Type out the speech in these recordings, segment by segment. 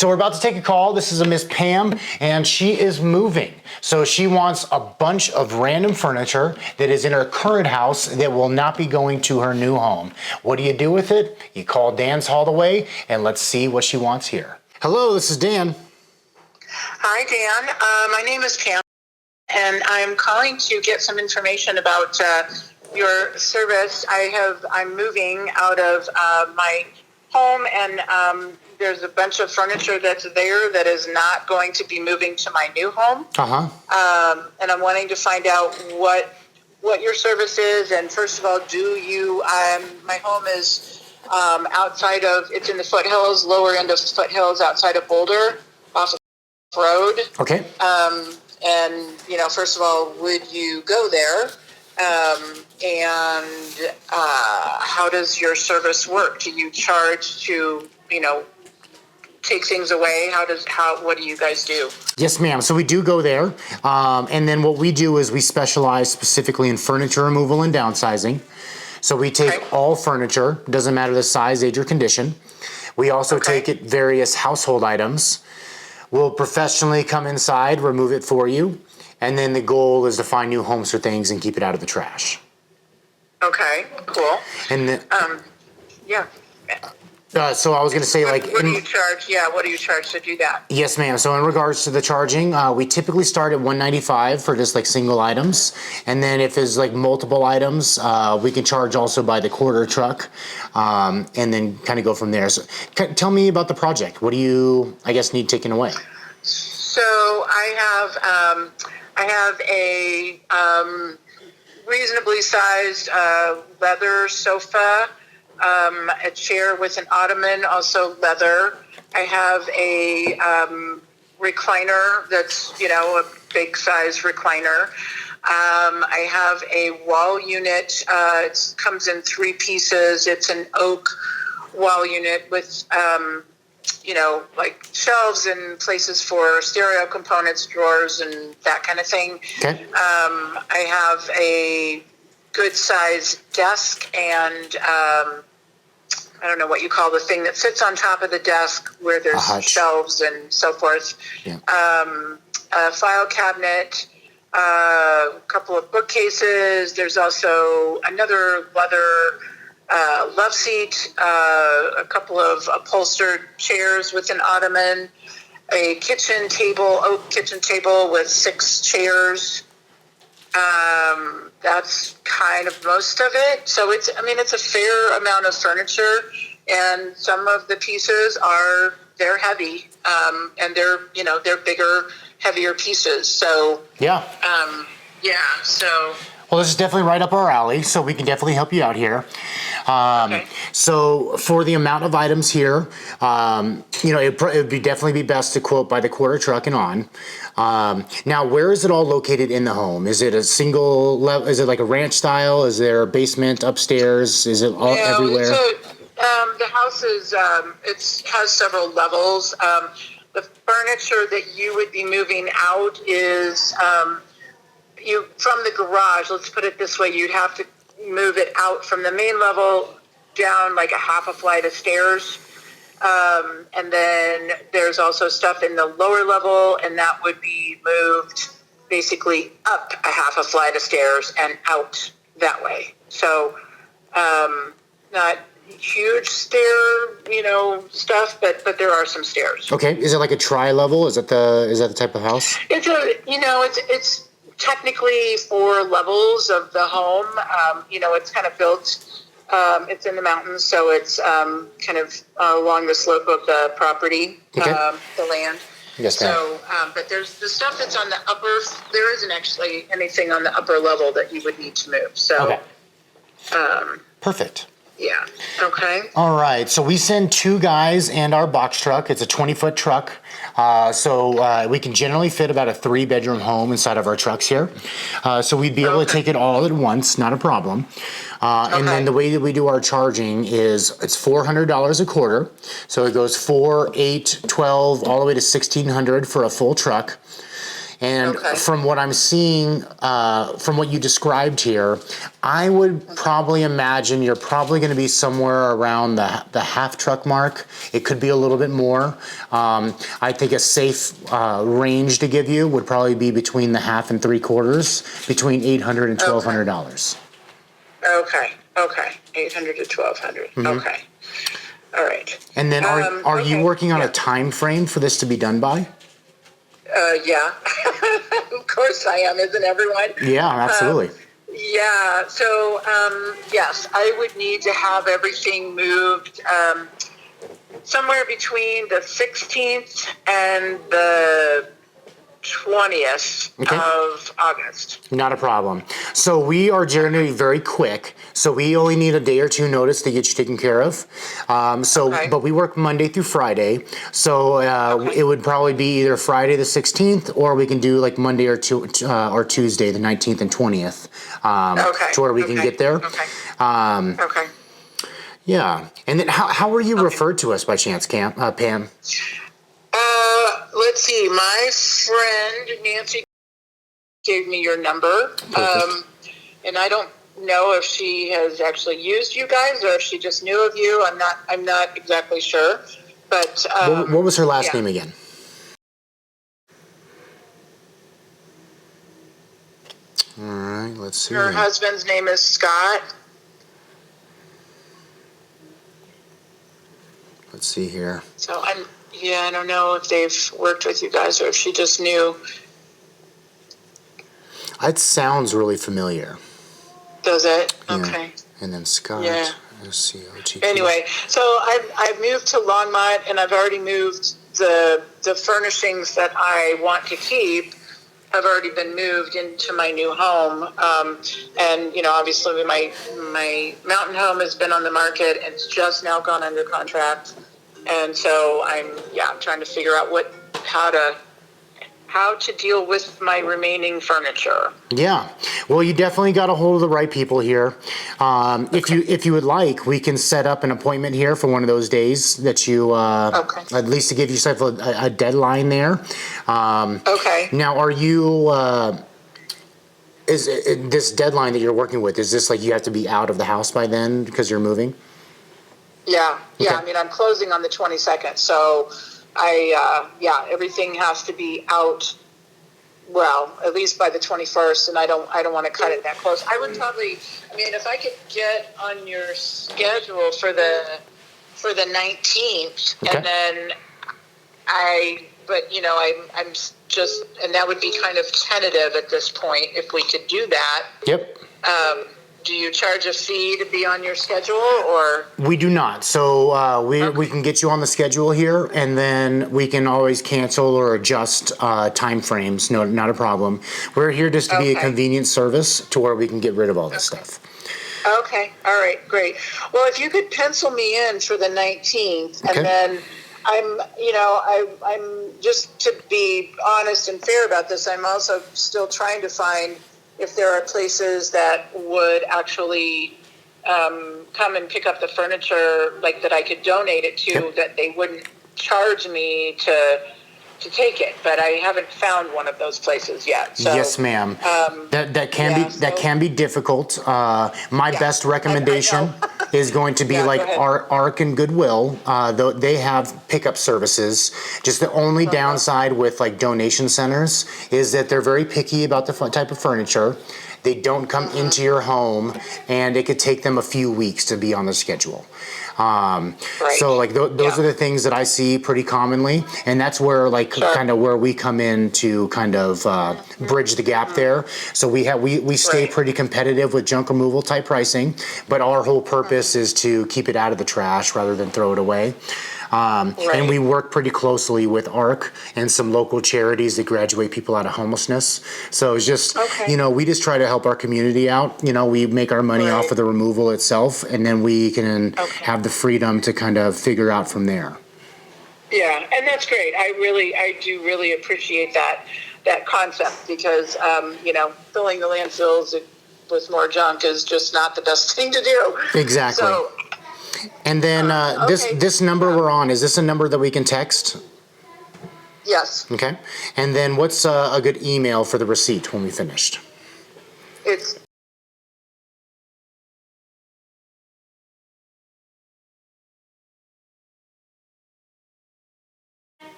So we're about to take a call. This is a Miss Pam, and she is moving. So she wants a bunch of random furniture that is in her current house that will not be going to her new home. What do you do with it? You call Dan's Haul Away, and let's see what she wants here. Hello, this is Dan. Hi, Dan. My name is Pam, and I'm calling to get some information about your service. I'm moving out of my home, and there's a bunch of furniture that's there that is not going to be moving to my new home. And I'm wanting to find out what your service is. And first of all, my home is outside of, it's in the foothills, lower end of the foothills outside of Boulder, off of road. Okay. And, first of all, would you go there? And how does your service work? Do you charge to, take things away? What do you guys do? Yes, ma'am. So we do go there. And then what we do is we specialize specifically in furniture removal and downsizing. So we take all furniture, doesn't matter the size, age, or condition. We also take it various household items. We'll professionally come inside, remove it for you. And then the goal is to find new homes for things and keep it out of the trash. Okay, cool. And then, yeah. So I was going to say, what do you charge? Yeah, what do you charge to do that? Yes, ma'am. So in regards to the charging, we typically start at $195 for just like single items, and then if there's like multiple items, we can charge also by the quarter truck, and then kind of go from there. So tell me about the project. What do you, I guess, need taken away? So I have a reasonably sized leather sofa. A chair with an ottoman, also leather. I have a recliner that's, a big size recliner. I have a wall unit. It comes in 3 pieces. It's an oak wall unit with, like shelves and places for stereo components, drawers, and that kind of thing. Okay. I have a good size desk and I don't know what you call the thing that sits on top of the desk where there's shelves and so forth. Yeah. A file cabinet, a couple of bookcases. There's also another leather love seat, a couple of upholstered chairs with an ottoman, a kitchen table, oak kitchen table with 6 chairs. That's kind of most of it. So it's a fair amount of furniture, and some of the pieces they're heavy, and they're bigger, heavier pieces. So so. Well, this is definitely right up our alley, so we can definitely help you out here. So for the amount of items here, it would definitely be best to quote by the quarter truck and on. Now, where is it all located in the home? Is it a single level? Is it like a ranch style? Is there a basement upstairs? Is it all everywhere? The house has several levels. The furniture that you would be moving out is from the garage. Let's put it this way: you'd have to move it out from the main level down like a half a flight of stairs. And then there's also stuff in the lower level, and that would be moved basically up a half a flight of stairs and out that way. So not huge stair, stuff, but there are some stairs. Okay. Is it like a tri-level? Is that the type of house? It's technically 4 levels of the home. It's kind of built. It's in the mountains, so it's kind of along the slope of the property, the land. Yes, ma'am. So, but there's the stuff that's on the upper. There isn't actually anything on the upper level that you would need to move. So, perfect. Yeah. Okay. All right. So we send 2 guys and our box truck. It's a 20-foot truck. So we can generally fit about a 3-bedroom home inside of our trucks here. So we'd be able to take it all at once, not a problem. And then the way that we do our charging is it's $400 a quarter. So it goes 4, 8, 12, all the way to $1,600 for a full truck. And Okay. from what I'm seeing, from what you described here, I would probably imagine you're probably going to be somewhere around the half truck mark. It could be a little bit more. I think a safe range to give you would probably be between the half and three quarters, between $800 and $1,200. Okay. Okay. 800 to 1,200. Okay. All right. And then are you okay. working on Yeah. a time frame for this to be done by? Yeah. Of course I am. Isn't everyone? Yeah, absolutely. Yeah. So, yes, I would need to have everything moved somewhere between the 16th and the 20th Okay. of August. Not a problem. So we are generally very quick. So we only need a day or two notice to get you taken care of. Okay. But we work Monday through Friday. So Okay. it would probably be either Friday the 16th, or we can do like Monday or Tuesday the 19th and 20th, Okay. to where we can get there. Okay. Um, Okay. yeah. And then how were you referred to us by chance, Pam? Let's see. My friend Nancy gave me your number, and I don't know if she has actually used you guys or if she just knew of you. I'm not exactly sure. But What was her last yeah. name again? All right, let's see. Her husband's name is Scott. Let's see here. So I don't know if they've worked with you guys or if she just knew. It sounds really familiar. Does it? Yeah. Okay. And then Scott. Yeah. SCOTP. Anyway, so I've moved to Longmont, and I've already moved the furnishings that I want to keep have already been moved into my new home. And obviously my mountain home has been on the market and it's just now gone under contract. And so I'm trying to figure out how to deal with my remaining furniture. Yeah. Well, you definitely got a hold of the right people here. If you would like, we can set up an appointment here for one of those days that you, at least to give yourself a deadline there. Okay. Now, are you, this deadline that you're working with, is this like you have to be out of the house by then because you're moving? Yeah. Okay. I mean, I'm closing on the 22nd, so everything has to be out, well, at least by the 21st, and I don't want to cut it that close. I would probably, if I could get on your schedule for the 19th, Okay. and then I'm just, and that would be kind of tentative at this point if we could do that. Yep. Do you charge a fee to be on your schedule, or? We do not. So we can get you on the schedule here, and then we can always cancel or adjust time frames. No, not a problem. We're here just to be a convenient service to where we can get rid of all this stuff. Okay. All right. Great. Well, if you could pencil me in for the 19th, Okay. and then I'm just to be honest and fair about this, I'm also still trying to find if there are places that would actually come and pick up the furniture, like that I could donate it to, Yep. that they wouldn't charge me to take it. But I haven't found one of those places yet. So, Yes, ma'am. That can be difficult. My best recommendation is going to be Yeah, like go ahead. Arc and Goodwill. They have pickup services. Just the only downside with like donation centers is that they're very picky about the type of furniture. They don't come into your home, and it could take them a few weeks to be on the schedule. So like those are the things that I see pretty commonly, and that's where kind of where we come in to kind of bridge the gap there. So we stay pretty competitive with junk removal type pricing, but our whole purpose is to keep it out of the trash rather than throw it away. And we work pretty closely with ARC and some local charities that graduate people out of homelessness. So it's just, we just try to help our community out. We make our money off of the removal itself, and then we can have the freedom to kind of figure out from there. Yeah, and that's great. I do really appreciate that concept because, filling the landfills with more junk is just not the best thing to do. Exactly. So, and then this number we're on, is this a number that we can text? Yes. Okay. And then what's a good email for the receipt when we finished? It's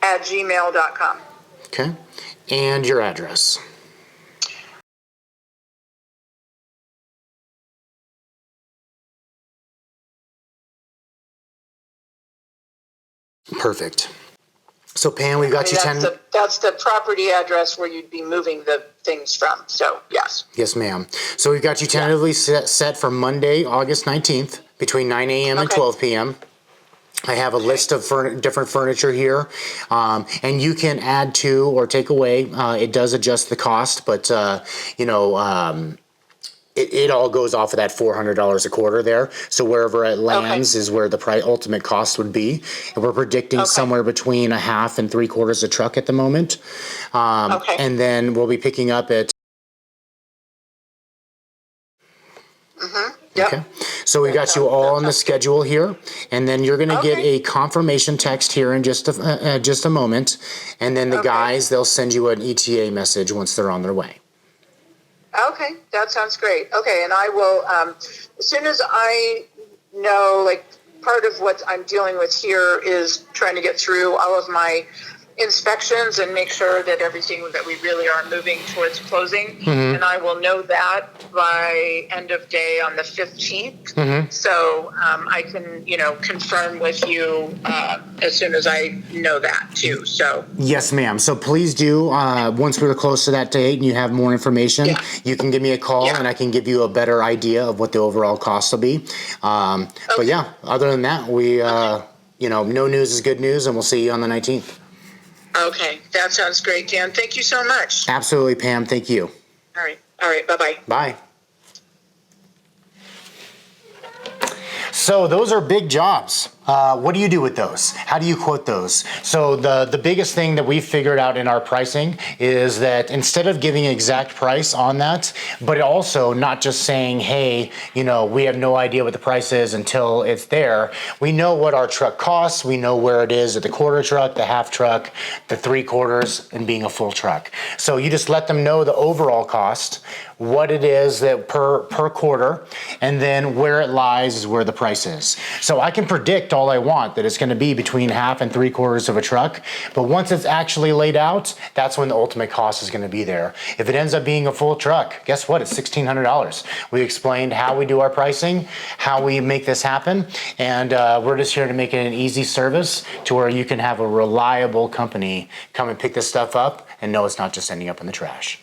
at gmail.com. Okay. And your address. Perfect. So Pam, we've got you 10. That's the property address where you'd be moving the things from. So yes. Yes, ma'am. So we've got you tentatively set for Monday, August 19th between 9 a.m. and Okay. 12 p.m. I have a list of different furniture here, and you can add to or take away. It does adjust the cost, but it all goes off of that $400 a quarter there. So wherever it lands is where the ultimate cost would be. And we're predicting somewhere between a half and 3/4 a truck at the moment. And then we'll be picking up at. Yep. Okay. So we got you all on the schedule here, and then you're going to get a confirmation text here in just a moment, and then the guys, they'll send you an ETA message once they're on their way. Okay, that sounds great. Okay, and I will, as soon as I know, like, part of what I'm dealing with here is trying to get through all of my inspections and make sure that everything that we really are moving towards closing. And I will know that by end of day on the 15th. So I can, confirm with you as soon as I know that too. So yes, ma'am. So please do, once we're close to that date and you have more information, you can give me a call and I can give you a better idea of what the overall cost will be. But yeah, other than that, we, no news is good news, and we'll see you on the 19th. Okay, that sounds great, Dan. Thank you so much. Absolutely, Pam. Thank you. All right. Bye-bye. Bye. So those are big jobs. What do you do with those? How do you quote those? So the biggest thing that we figured out in our pricing is that instead of giving an exact price on that, but also not just saying, hey, we have no idea what the price is until it's there. We know what our truck costs. We know where it is at the quarter truck, the half truck, the 3/4, and being a full truck. So you just let them know the overall cost, what it is that per quarter, and then where it lies is where the price is. So I can predict all I want that it's going to be between half and 3/4 of a truck, but once it's actually laid out, that's when the ultimate cost is going to be there. If it ends up being a full truck, guess what? It's $1,600. We explained how we do our pricing, how we make this happen, and we're just here to make it an easy service to where you can have a reliable company come and pick this stuff up and know it's not just ending up in the trash.